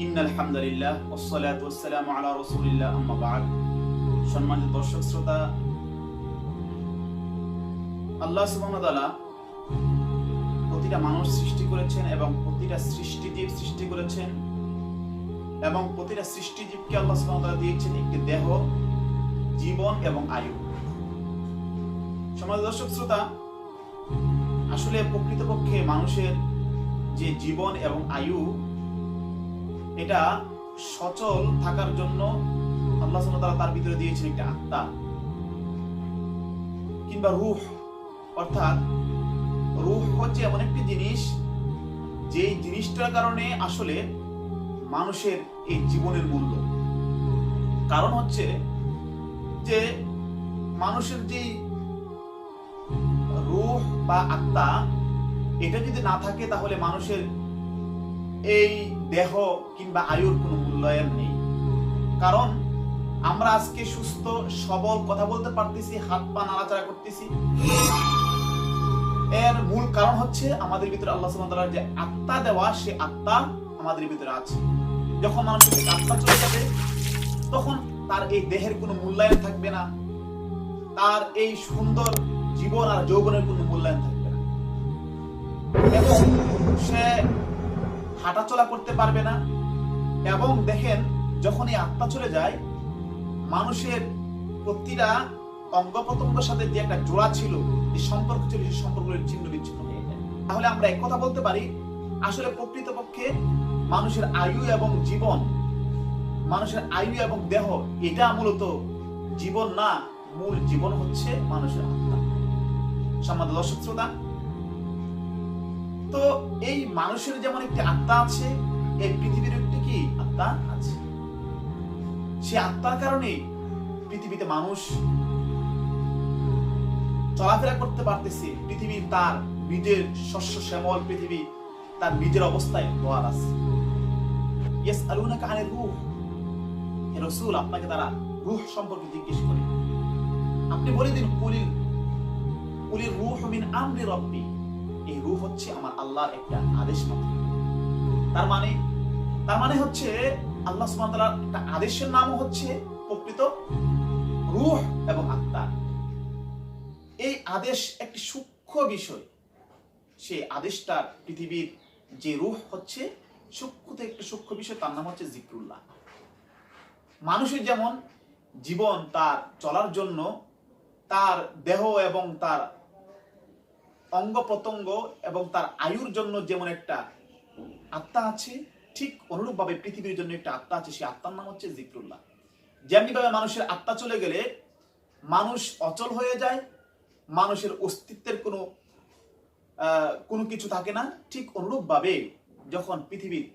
ইন্নাল হামদুলিল্লাহ ওয়াসসালাতু ওয়াসসালামু আলা রাসূলিল্লাহ আম্মা বা'দ। সম্মানিত দর্শক শ্রোতা, আল্লাহ সুবহানাহু ওয়া তাআলা প্রতিটা মানুষ সৃষ্টি করেছেন এবং প্রতিটা সৃষ্টিজীব সৃষ্টি করেছেন এবং প্রতিটা সৃষ্টিজীবকে আল্লাহ সুবহানাহু ওয়া তাআলা দিয়েছেন একটি দেহ, জীবন এবং আয়ু। সম্মানিত দর্শক শ্রোতা, আসলে প্রকৃতপক্ষে মানুষের যে জীবন এবং আয়ু, এটা সচল থাকার জন্য আল্লাহ সুবহানাহু ওয়া তাআলা তার ভিতরে দিয়েছেন একটা আত্মা কিংবা রূহ। অর্থাৎ রূহ হচ্ছে এমন একটি জিনিস, যে জিনিসটার কারণে আসলে মানুষের এই জীবনের মূল্য। কারণ হচ্ছে যে মানুষের যে রূহ বা আত্মা, এটা যদি না থাকে তাহলে মানুষের এই দেহ কিংবা আয়ুর কোনো মূল্যায়ন নেই। কারণ আমরা আজকে সুস্থ সবল কথা বলতে পারতেছি, হাত পা নাড়াচাড়া করতেছি, এর মূল কারণ হচ্ছে আমাদের ভিতরে আল্লাহ সুবহানাহু ওয়া তাআলার যে আত্মা দেওয়া, সে আত্মা আমাদের ভিতরে আছে। যখন মানুষের আত্মা চলে যাবে, তখন তার এই দেহের কোনো মূল্যায়ন থাকবে না, তার এই সুন্দর জীবন আর যৌবনের কোনো মূল্যায়ন থাকবে না, এবং সে হাঁটাচলা করতে পারবে না। এবং দেখেন, যখন এই আত্মা চলে যায়, মানুষের প্রতিটা অঙ্গ প্রত্যঙ্গের সাথে যে একটা জোড়া ছিল, যে সম্পর্ক ছিল, সেই সম্পর্কগুলো ছিন্ন বিচ্ছিন্ন হয়ে যায়। তাহলে আমরা এক কথা বলতে পারি, আসলে প্রকৃতপক্ষে মানুষের আয়ু এবং জীবন, মানুষের আয়ু এবং দেহ, এটা মূলত জীবন না, মূল জীবন হচ্ছে মানুষের আত্মা। সম্মানিত দর্শক শ্রোতা, তো এই মানুষের যেমন একটি আত্মা আছে, এই পৃথিবীর একটি কি আত্মা আছে। সে আত্মার কারণে পৃথিবীতে মানুষ চলাফেরা করতে পারতেছে। পৃথিবী তার নিজের শস্য শ্যামল, পৃথিবী তার নিজের অবস্থায় দোয়ার আছে। ইয়াসআলুনাকা আনির রূহ, হে রাসূল, আপনাকে তারা রূহ সম্পর্কে জিজ্ঞেস করে। আপনি বলে দিন, কুলির রূহ মিন আমরি রাব্বি, এই রূহ হচ্ছে আমার আল্লাহর একটা আদেশ মাত্র। তার মানে হচ্ছে আল্লাহ সুবহানাহু ওয়া তাআলার একটা আদেশের নাম হচ্ছে প্রকৃত রূহ এবং আত্মা। এই আদেশ একটি সূক্ষ্ম বিষয়। সেই আদেশটার পৃথিবীর যে রূহ হচ্ছে সূক্ষ্ম থেকে একটি সূক্ষ্ম বিষয়, তার নাম হচ্ছে জিকরুল্লাহ। মানুষের যেমন জীবন, তার চলার জন্য তার দেহ এবং তার অঙ্গ প্রত্যঙ্গ এবং তার আয়ুর জন্য যেমন একটা আত্মা আছে, ঠিক অনুরূপভাবে পৃথিবীর জন্য একটা আত্মা আছে, সেই আত্মার নাম হচ্ছে জিকরুল্লাহ। যেমনিভাবে মানুষের আত্মা চলে গেলে মানুষ অচল হয়ে যায়, মানুষের অস্তিত্বের কোনো কিছু থাকে না, ঠিক অনুরূপভাবে যখন পৃথিবীর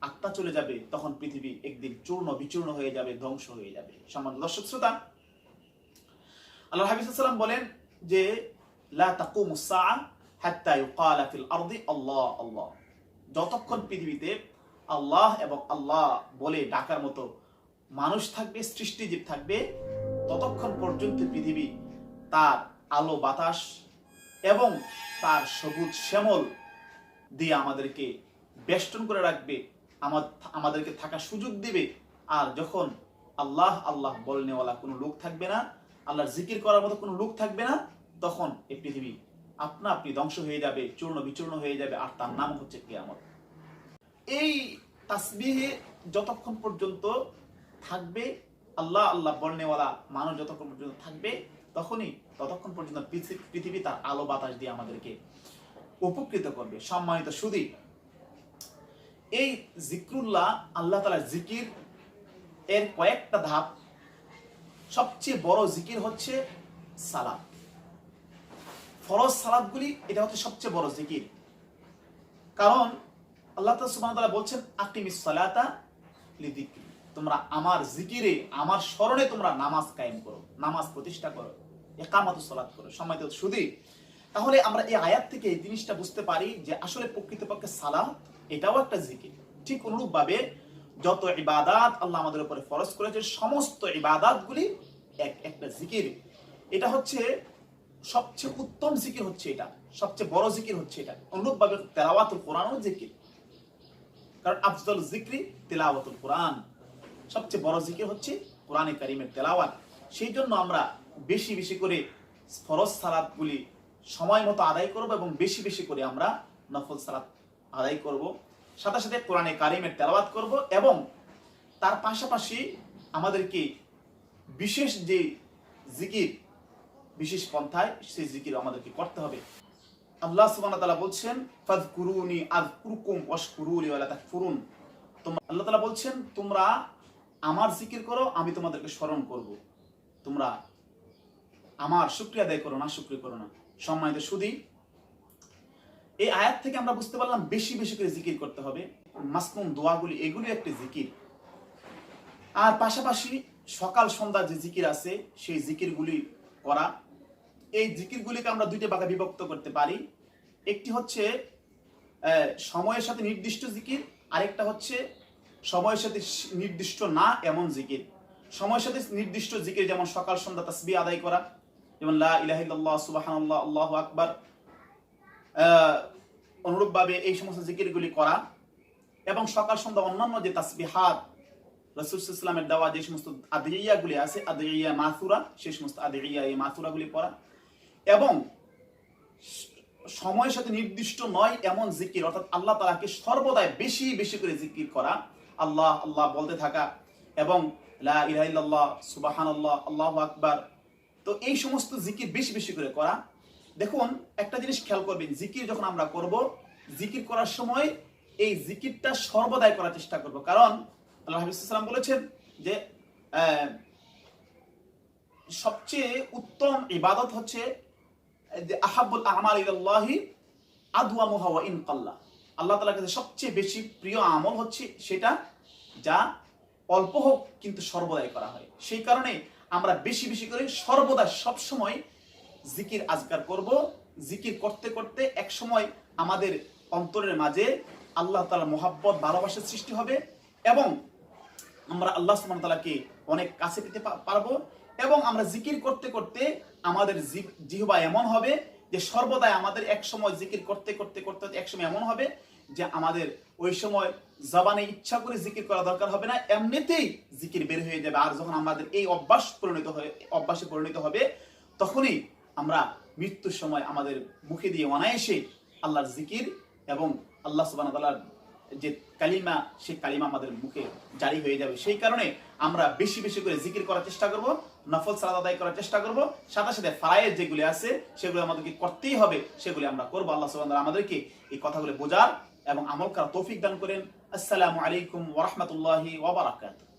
আত্মা চলে যাবে, তখন পৃথিবী একদিন চূর্ণ বিচূর্ণ হয়ে যাবে, ধ্বংস হয়ে যাবে। সম্মানিত দর্শক শ্রোতা, আল্লাহর হাবিব সাল্লাল্লাহু আলাইহি ওয়াসাল্লাম বলেন যে লা তাকুমুস সাআ হাত্তা ইউকালা ফিল আরদি আল্লাহ আল্লাহ। যতক্ষণ পৃথিবীতে আল্লাহ এবং আল্লাহ বলে ডাকার মতো মানুষ থাকবে, সৃষ্টিজীব থাকবে, ততক্ষণ পর্যন্ত পৃথিবী তার আলো বাতাস এবং তার সবুজ শ্যামল দিয়ে আমাদেরকে বেষ্টন করে রাখবে, আমাদেরকে থাকার সুযোগ দিবে। আর যখন আল্লাহ আল্লাহ বলনেওয়ালা কোনো লোক থাকবে না, আল্লাহর জিকির করার মতো কোনো লোক থাকবে না, তখন এই পৃথিবী আপনা আপনি ধ্বংস হয়ে যাবে, চূর্ণ বিচূর্ণ হয়ে যাবে, আর তার নাম হচ্ছে কিয়ামত। এই তাসবিহে যতক্ষণ পর্যন্ত থাকবে, আল্লাহ আল্লাহ বলনেওয়ালা মানুষ যতক্ষণ পর্যন্ত থাকবে, ততক্ষণ পর্যন্ত পৃথিবী তার আলো বাতাস দিয়ে আমাদেরকে উপকৃত করবে। সম্মানিত সুধী, এই জিকরুল্লাহ, আল্লাহ তাআলার জিকির এর কয়েকটা ধাপ। সবচেয়ে বড় জিকির হচ্ছে সালাত। ফরজ সালাতগুলি, এটা হচ্ছে সবচেয়ে বড় জিকির। কারণ আল্লাহ তাআলা সুবহানাহু ওয়া তাআলা বলছেন, আকিমিস সালাতা লিযিকরি, তোমরা আমার জিকিরে, আমার স্মরণে তোমরা নামাজ কায়েম করো, নামাজ প্রতিষ্ঠা করো, ইকামাতুস সালাত করো। সম্মানিত সুধী, তাহলে আমরা এই আয়াত থেকে এই জিনিসটা বুঝতে পারি যে আসলে প্রকৃতপক্ষে সালাত এটাও একটা জিকির। ঠিক অনুরূপভাবে যত ইবাদাত আল্লাহ আমাদের উপরে ফরজ করেছে, সমস্ত ইবাদাতগুলি একটা জিকির। এটা হচ্ছে সবচেয়ে উত্তম জিকির, হচ্ছে এটা সবচেয়ে বড় জিকির, হচ্ছে এটা। অনুরূপভাবে তেলাওয়াতুল কোরআনও জিকির। কারণ আফজল জিকরি তিলাওয়াতুল কোরআন, সবচেয়ে বড় জিকির হচ্ছে কোরআনে কারিমের তেলাওয়াত। সেই জন্য আমরা বেশি বেশি করে ফরজ সালাতগুলি সময় মতো আদায় করব এবং বেশি বেশি করে আমরা নফল সালাত আদায় করব, সাথে সাথে কোরআনে কারিমের তেলাওয়াত করব এবং তার পাশাপাশি আমাদেরকে বিশেষ যে জিকির, বিশেষ পন্থায় সেই জিকির আমাদেরকে করতে হবে। আল্লাহ সুবহানাহু ওয়া তাআলা বলছেন ফাযকুরুনি আযকুরকুম ওয়াশকুরুলি ওয়ালা তাকফুরুন। আল্লাহ তাআলা বলছেন তোমরা আমার জিকির করো, আমি তোমাদেরকে স্মরণ করব, তোমরা আমার শুকরিয়া আদায় করো না, শুকরিয়া করো না। সম্মানিত সুধী, এই আয়াত থেকে আমরা বুঝতে পারলাম বেশি বেশি করে জিকির করতে হবে। মাসনুন দোয়াগুলি এগুলি একটি জিকির। আর পাশাপাশি সকাল সন্ধ্যা যে জিকির আছে সেই জিকিরগুলি করা। এই জিকিরগুলিকে আমরা দুইটা ভাগে বিভক্ত করতে পারি। একটি হচ্ছে সময়ের সাথে নির্দিষ্ট জিকির, আরেকটা হচ্ছে সময়ের সাথে নির্দিষ্ট না এমন জিকির। সময়ের সাথে নির্দিষ্ট জিকির যেমন সকাল সন্ধ্যা তাসবিহ আদায় করা, যেমন লা ইলাহা ইল্লাল্লাহ, সুবহানাল্লাহ, আল্লাহু আকবার, অনুরূপভাবে এই সমস্ত জিকিরগুলি করা। এবং সকাল সন্ধ্যা অন্যান্য যে তাসবিহাত রাসূল সাল্লাল্লাহু আলাইহি ওয়াসাল্লামের দেওয়া যে সমস্ত আদিয়াগুলি আছে, আদিয়া মাসুরা, সেই সমস্ত আদিয়া এই মাসুরাগুলি পড়া। এবং সময়ের সাথে নির্দিষ্ট নয় এমন জিকির, অর্থাৎ আল্লাহ তাআলাকে সর্বদাই বেশি বেশি করে জিকির করা, আল্লাহ আল্লাহ বলতে থাকা এবং লা ইলাহা ইল্লাল্লাহ, সুবহানাল্লাহ, আল্লাহু আকবার। তো এই সমস্ত জিকির বেশি বেশি করে করা। দেখুন একটা জিনিস খেয়াল করবেন, জিকির যখন আমরা করব, জিকির করার সময় এই জিকিরটা সর্বদাই করার চেষ্টা করব। কারণ আল্লাহ হাবিব সাল্লাল্লাহু আলাইহি ওয়াসাল্লাম বলেছেন যে সবচেয়ে উত্তম ইবাদত হচ্ছে যে আহাব্বুল আমাল ইলাল্লাহি আদওয়ামুহা ওয়া ইন কাল্লা। আল্লাহ তাআলার কাছে সবচেয়ে বেশি প্রিয় আমল হচ্ছে সেটা যা অল্প হোক কিন্তু সর্বদাই করা হয়। সেই কারণে আমরা বেশি বেশি করে সর্বদা সব সময় জিকির আজকার করব। জিকির করতে করতে এক সময় আমাদের অন্তরের মাঝে আল্লাহ তাআলার মহব্বত, ভালোবাসার সৃষ্টি হবে এবং আমরা আল্লাহ সুবহানাহু ওয়া তাআলাকে অনেক কাছে পেতে পারবো। এবং আমরা জিকির করতে করতে আমাদের জিহ্বা এমন হবে যে সর্বদাই আমাদের এক সময় জিকির করতে করতে করতে এক সময় এমন হবে যে আমাদের ওই সময় জবানে ইচ্ছা করে জিকির করা দরকার হবে না, এমনিতেই জিকির বের হয়ে যাবে। আর যখন আমাদের এই অভ্যাসে পরিণত হবে, তখনই আমরা মৃত্যুর সময় আমাদের মুখে দিয়ে অনায়াসে আল্লাহর জিকির এবং আল্লাহ সুবহানাহু ওয়া তাআলার যে কালিমা, সেই কালিমা আমাদের মুখে জারি হয়ে যাবে। সেই কারণে আমরা বেশি বেশি করে জিকির করার চেষ্টা করব, নফল সালাত আদায় করার চেষ্টা করব, সাথে সাথে ফারায়েজ যেগুলি আছে সেগুলো আমাদেরকে করতেই হবে, সেগুলি আমরা করব। আল্লাহ সুবহানাহু ওয়া তাআলা আমাদেরকে এই কথাগুলো বোঝার এবং আমল করার তৌফিক দান করেন। আসসালামু আলাইকুম ওয়া রাহমাতুল্লাহি ওয়া বারাকাতুহু।